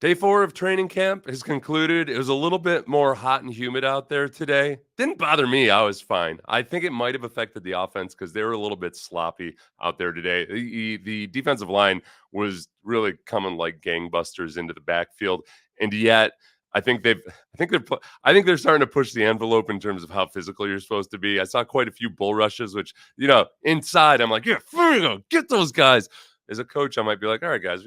Day 4 of training camp has concluded. It was a little bit more hot and humid out there today. Didn't bother me. I was fine. I think it might have affected the offense because they were a little bit sloppy out there today. The defensive line was really coming like gangbusters into the backfield, and yet I think they're starting to push the envelope in terms of how physical you're supposed to be. I saw quite a few bull rushes, which inside I'm like, yeah, there you go, get those guys. As a coach, I might be like, all right, guys,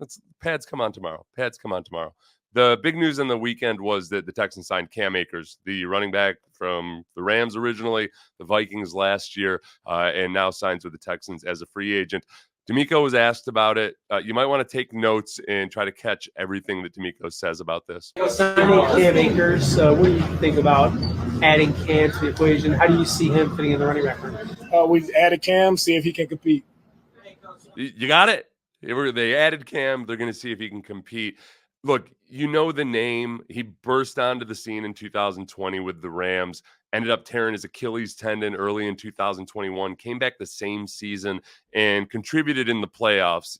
let's pads come on tomorrow. Pads come on tomorrow. The big news on the weekend was that the Texans signed Cam Akers, the running back from the Rams originally, the Vikings last year, and now signs with the Texans as a free agent. DeMeco was asked about it. You might want to take notes and try to catch everything that DeMeco says about this. Signing Cam Akers, what do you think about adding Cam to the equation? How do you see him fitting in the running back room? We added Cam, see if he can compete. You got it. They added Cam. They're going to see if he can compete. Look, you know the name. He burst onto the scene in 2020 with the Rams, ended up tearing his Achilles tendon early in 2021, came back the same season and contributed in the playoffs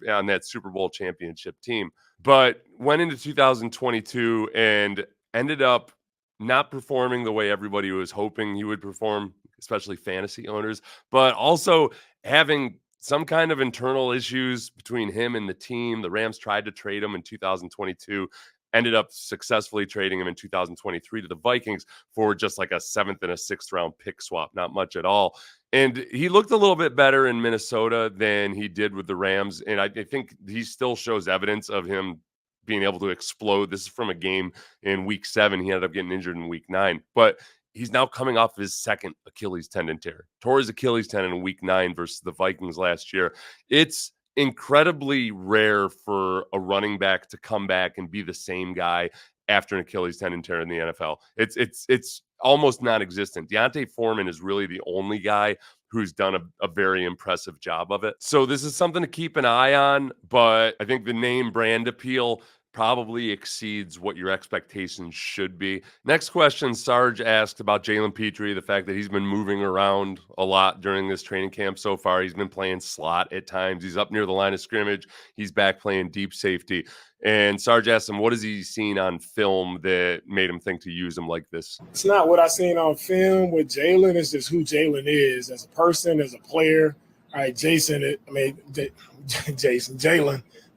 on that Super Bowl championship team. But went into 2022 and ended up not performing the way everybody was hoping he would perform, especially fantasy owners, but also having some kind of internal issues between him and the team. The Rams tried to trade him in 2022, ended up successfully trading him in 2023 to the Vikings for just like a 7th and a 6th round pick swap, not much at all. And he looked a little bit better in Minnesota than he did with the Rams. And I think he still shows evidence of him being able to explode. This is from a game in week 7. He ended up getting injured in week 9, but he's now coming off his second Achilles tendon tear. Tore his Achilles tendon in week 9 versus the Vikings last year. It's incredibly rare for a running back to come back and be the same guy after an Achilles tendon tear in the NFL. It's almost non-existent. Deontay Foreman is really the only guy who's done a very impressive job of it. So this is something to keep an eye on, but I think the name brand appeal probably exceeds what your expectations should be. Next question, Sarge asked about Jalen Petri, the fact that he's been moving around a lot during this training camp so far. He's been playing slot at times. He's up near the line of scrimmage. He's back playing deep safety. And Sarge asked him, what has he seen on film that made him think to use him like this? It's not what I seen on film with Jalen. It's just who Jalen is as a person, as a player. All right, Jalen,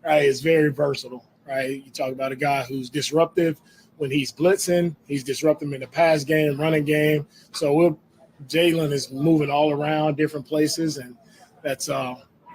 right, is very versatile. Right, you talk about a guy who's disruptive when he's blitzing. He's disruptive in the pass game, running game. So Jalen is moving all around different places, and that's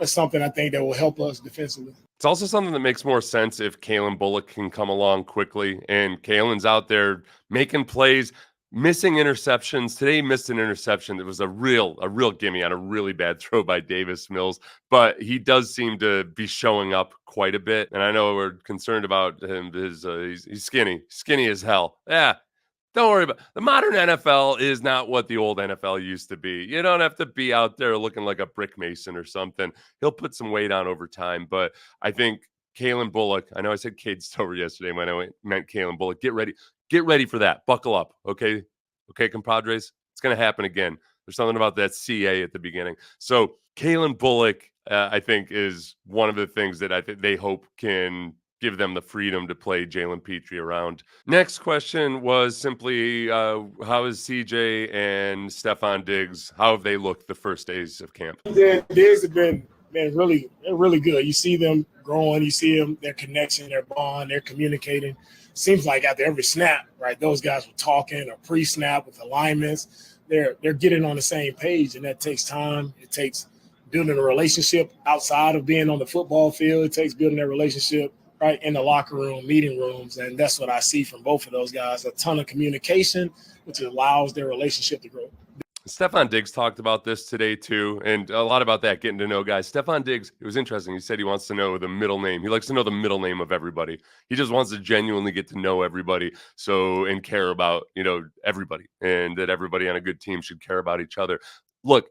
something I think that will help us defensively. It's also something that makes more sense if Kalen Bullock can come along quickly, and Kalen's out there making plays, missing interceptions. Today he missed an interception. It was a real gimme on a really bad throw by Davis Mills, but he does seem to be showing up quite a bit. And I know we're concerned about him. He's skinny as hell. Yeah. Don't worry about it. The modern NFL is not what the old NFL used to be. You don't have to be out there looking like a brick mason or something. He'll put some weight on over time, but I think Kalen Bullock, I know I said Cade Stover yesterday when I meant Kalen Bullock. Get ready for that. Buckle up. Okay, compadres. It's going to happen again. There's something about that CA at the beginning. So Kalen Bullock, I think, is one of the things that I think they hope can give them the freedom to play Jalen Petri around. Next question was simply, how is CJ and Stephon Diggs? How have they looked the first days of camp? Diggs have been really good. You see them growing. You see them, their connection, their bond, they're communicating. Seems like after every snap, right, those guys were talking or pre-snap with alignments. They're getting on the same page, and that takes time. It takes building a relationship outside of being on the football field. It takes building that relationship right in the locker room, meeting rooms, and that's what I see from both of those guys. A ton of communication, which allows their relationship to grow. Stephon Diggs talked about this today too, and a lot about that, getting to know guys. Stephon Diggs, it was interesting. He said he wants to know the middle name. He likes to know the middle name of everybody. He just wants to genuinely get to know everybody, and care about, everybody, and that everybody on a good team should care about each other. Look,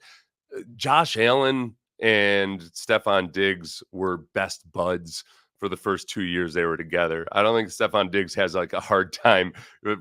Josh Allen and Stephon Diggs were best buds for the first 2 years they were together. I don't think Stephon Diggs has like a hard time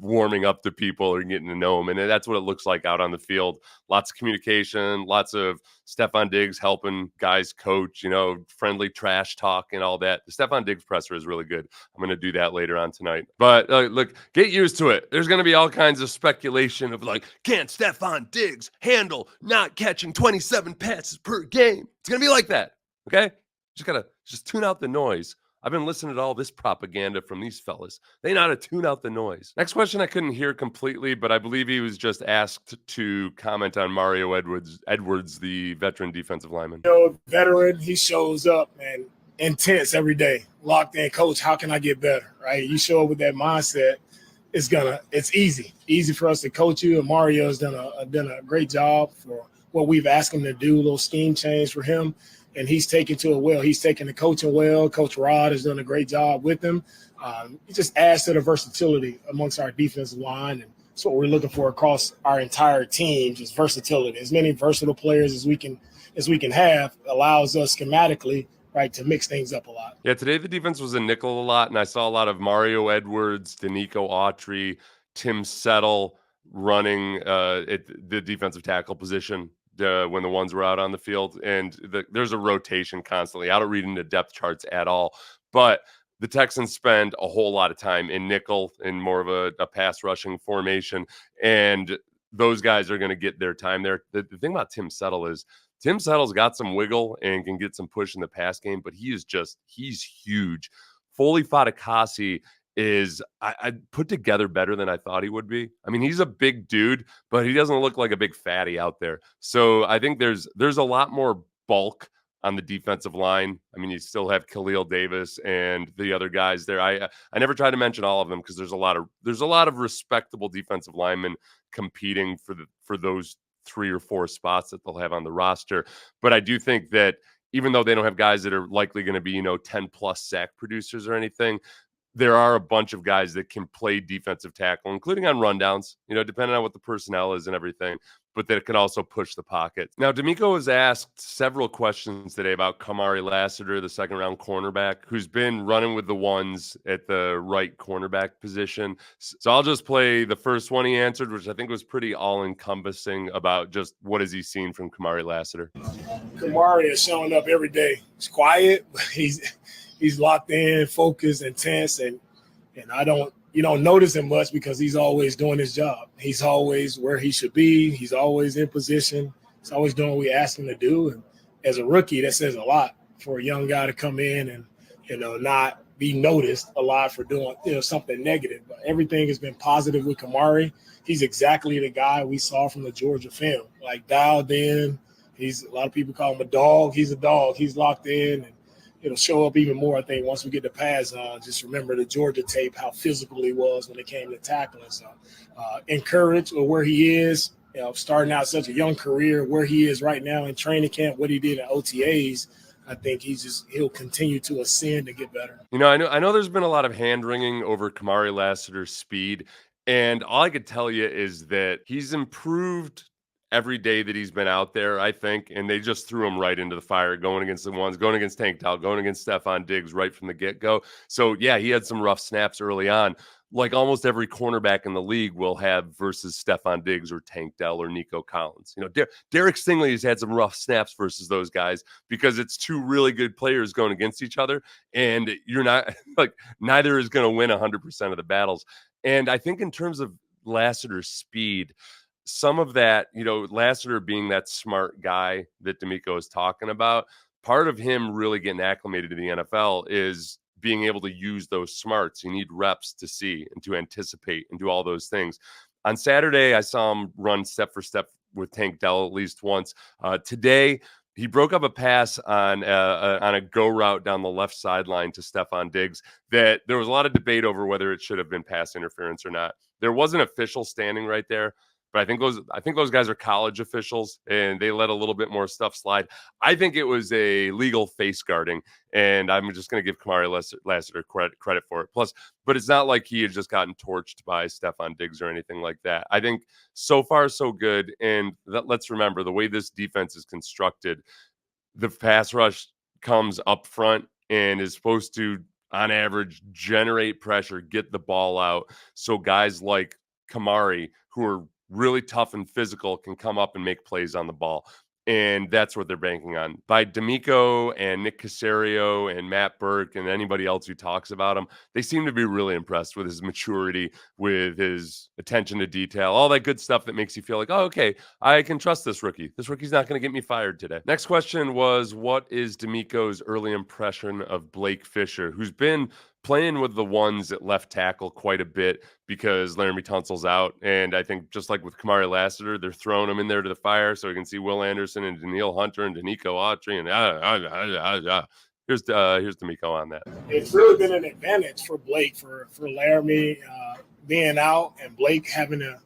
warming up to people or getting to know him. And that's what it looks like out on the field. Lots of communication, lots of Stephon Diggs helping guys coach, friendly trash talk and all that. The Stephon Diggs presser is really good. I'm going to do that later on tonight. But look, get used to it. There's going to be all kinds of speculation of like, can't Stephon Diggs handle not catching 27 passes per game? It's going to be like that. Okay? Just tune out the noise. I've been listening to all this propaganda from these fellas. They know how to tune out the noise. Next question I couldn't hear completely, but I believe he was just asked to comment on Mario Edwards, the veteran defensive lineman. Veteran, he shows up, man, intense every day. Locked in, coach, how can I get better, right? You show up with that mindset, it's easy for us to coach you. And Mario's done a great job for what we've asked him to do, a little scheme change for him. And he's taken to it well. He's taken the coaching well. Coach Rod has done a great job with him. He just adds to the versatility amongst our defensive line. And that's what we're looking for across our entire team, just versatility. As many versatile players as we can have allows us schematically, right, to mix things up a lot. Yeah, today the defense was a nickel a lot, and I saw a lot of Mario Edwards, DeMeco Autry, Tim Settle running at the defensive tackle position. When the ones were out on the field, and there's a rotation constantly. I don't read into depth charts at all, but the Texans spend a whole lot of time in nickel in more of a pass rushing formation, and those guys are going to get their time there. The thing about Tim Settle is Tim Settle's got some wiggle and can get some push in the pass game, but he's huge. Foley Fatukasi is I put together better than I thought he would be. I mean, he's a big dude, but he doesn't look like a big fatty out there. So I think there's a lot more bulk on the defensive line. I mean, you still have Khalil Davis and the other guys there. I never try to mention all of them because there's a lot of respectable defensive linemen competing for those 3 or 4 spots that they'll have on the roster. But I do think that even though they don't have guys that are likely going to be 10 plus sack producers or anything, there are a bunch of guys that can play defensive tackle, including on rundowns, depending on what the personnel is and everything, but that can also push the pocket. Now, DeMeco was asked several questions today about Kamari Lassiter, the second-round cornerback, who's been running with the ones at the right cornerback position. So I'll just play the first one he answered, which I think was pretty all-encompassing about just what has he seen from Kamari Lassiter. Kamari is showing up every day. He's quiet, but he's locked in, focused, intense, and you don't notice him much because he's always doing his job. He's always where he should be. He's always in position. He's always doing what we ask him to do. And as a rookie, that says a lot for a young guy to come in and not be noticed a lot for doing something negative. But everything has been positive with Kamari. He's exactly the guy we saw from the Georgia film, like dialed in. A lot of people call him a dog. He's a dog. He's locked in, and it'll show up even more, I think, once we get the pads on. Just remember the Georgia tape, how physical he was when it came to tackling. So encouraged with where he is, starting out such a young career, where he is right now in training camp, what he did at OTAs. I think he'll continue to ascend and get better. I know there's been a lot of hand-wringing over Kamari Lassiter's speed, and all I could tell you is that he's improved every day that he's been out there, I think, and they just threw him right into the fire, going against the ones, going against Tank Dell, going against Stephon Diggs right from the get-go. So, yeah, he had some rough snaps early on, like almost every cornerback in the league will have versus Stephon Diggs or Tank Dell or Nico Collins. Derek Stingley has had some rough snaps versus those guys because it's 2 really good players going against each other, and you're not neither is going to win 100% of the battles. And I think in terms of Lassiter's speed, some of that, Lassiter being that smart guy that DeMeco is talking about, part of him really getting acclimated to the NFL is being able to use those smarts. You need reps to see and to anticipate and do all those things. On Saturday, I saw him run step for step with Tank Dell at least once. Today, he broke up a pass on a go route down the left sideline to Stephon Diggs that there was a lot of debate over whether it should have been pass interference or not. There was an official standing right there, but I think those guys are college officials, and they let a little bit more stuff slide. I think it was a legal face guarding, and I'm just going to give Kamari Lassiter credit for it. Plus, but it's not like he had just gotten torched by Stephon Diggs or anything like that. I think so far so good, and let's remember the way this defense is constructed. The pass rush comes up front and is supposed to, on average, generate pressure, get the ball out. So guys like Kamari, who are really tough and physical, can come up and make plays on the ball. And that's what they're banking on. By DeMeco and Nick Caserio and Matt Burke and anybody else who talks about him, they seem to be really impressed with his maturity, with his attention to detail, all that good stuff that makes you feel like, oh, okay, I can trust this rookie. This rookie's not going to get me fired today. Next question was, what is DeMeco's early impression of Blake Fisher, who's been playing with the ones at left tackle quite a bit because Laramie Tunsil's out. And I think just like with Kamari Lassiter, they're throwing him in there to the fire so we can see Will Anderson and Daniil Hunter and DeMeco Autry. And here's DeMeco on that. It's really been an advantage for Blake, for Laramie being out and Blake having to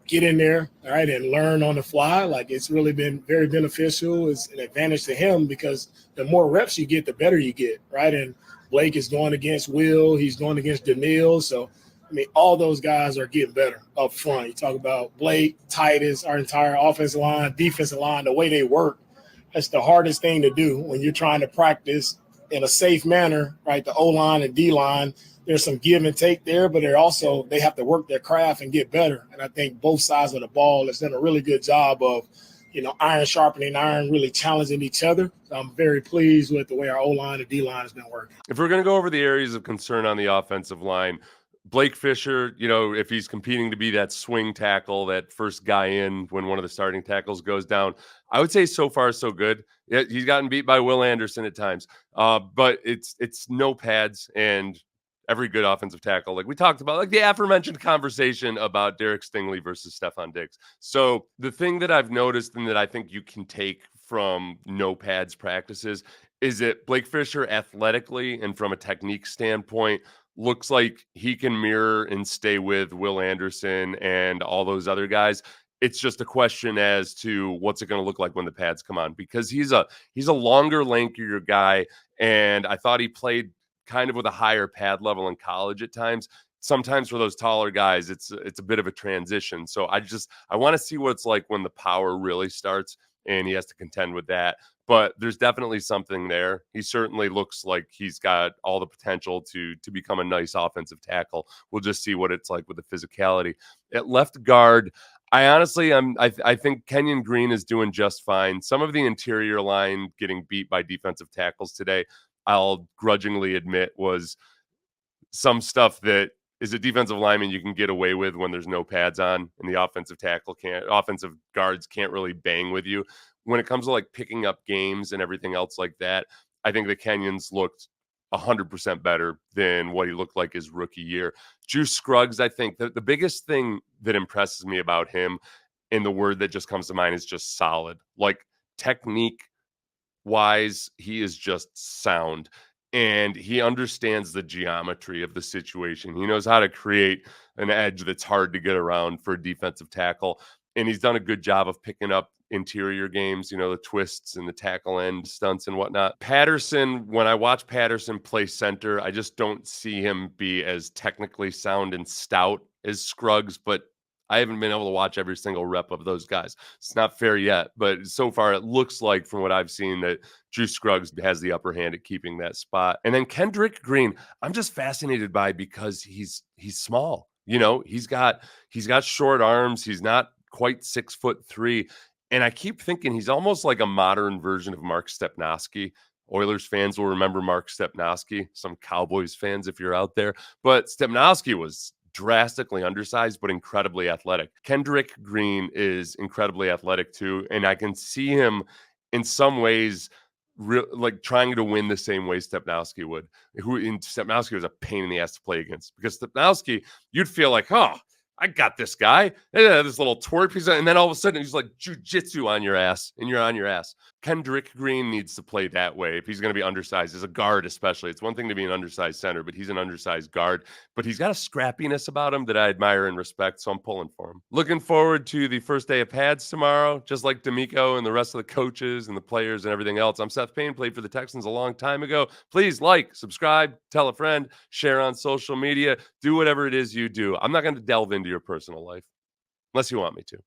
get in there, all right, and learn on the fly. Like, it's really been very beneficial. It's an advantage to him because the more reps you get, the better you get, right? And Blake is going against Will. He's going against Daniil. So, I mean, all those guys are getting better up front. You talk about Blake, Titus, our entire offensive line, defensive line, the way they work. That's the hardest thing to do when you're trying to practice in a safe manner, right? The O-line and D-line, there's some give and take there, but they have to work their craft and get better. And I think both sides of the ball has done a really good job of, iron sharpening iron, really challenging each other. So I'm very pleased with the way our O-line and D-line has been working. If we're going to go over the areas of concern on the offensive line, Blake Fisher, if he's competing to be that swing tackle, that first guy in when one of the starting tackles goes down, I would say so far so good. Yeah, he's gotten beat by Will Anderson at times, but it's no pads and every good offensive tackle, like we talked about, like the aforementioned conversation about Derek Stingley versus Stephon Diggs. So the thing that I've noticed and that I think you can take from no pads practices is that Blake Fisher athletically and from a technique standpoint looks like he can mirror and stay with Will Anderson and all those other guys. It's just a question as to what's it going to look like when the pads come on, because he's a longer, lankier guy, and I thought he played kind of with a higher pad level in college at times. Sometimes for those taller guys, it's a bit of a transition. So I want to see what it's like when the power really starts and he has to contend with that. But there's definitely something there. He certainly looks like he's got all the potential to become a nice offensive tackle. We'll just see what it's like with the physicality. At left guard, I think Kenyon Green is doing just fine. Some of the interior line getting beat by defensive tackles today, I'll grudgingly admit, was some stuff that is a defensive lineman you can get away with when there's no pads on, and the offensive guards can't really bang with you. When it comes to like picking up games and everything else like that, I think the Kenyons looked 100% better than what he looked like his rookie year. Juice Scruggs, I think the biggest thing that impresses me about him, and the word that just comes to mind, is just solid. Like, technique wise, he is just sound, and he understands the geometry of the situation. He knows how to create an edge that's hard to get around for a defensive tackle, and he's done a good job of picking up interior games, the twists and the tackle end stunts and whatnot. Patterson, when I watch Patterson play center, I just don't see him be as technically sound and stout as Scruggs, but I haven't been able to watch every single rep of those guys. It's not fair yet, but so far it looks like, from what I've seen, that Juice Scruggs has the upper hand at keeping that spot. And then Kendrick Green, I'm just fascinated by, because he's small. He's got short arms. He's not quite 6'3", and I keep thinking he's almost like a modern version of Mark Stepnoski. Oilers fans will remember Mark Stepnoski. Some Cowboys fans, if you're out there, but Stepnoski was drastically undersized but incredibly athletic. Kendrick Green is incredibly athletic too, and I can see him in some ways like trying to win the same way Stepnoski would. Stepnoski was a pain in the ass to play against, because Stepnoski, you'd feel like, oh, I got this guy. This little twerp, and then all of a sudden he's like jujitsu on your ass, and you're on your ass. Kendrick Green needs to play that way if he's going to be undersized, as a guard especially. It's one thing to be an undersized center, but he's an undersized guard. But he's got a scrappiness about him that I admire and respect, so I'm pulling for him. Looking forward to the first day of pads tomorrow, just like DeMeco and the rest of the coaches and the players and everything else. I'm Seth Payne, played for the Texans a long time ago. Please like, subscribe, tell a friend, share on social media, do whatever it is you do. I'm not going to delve into your personal life unless you want me to.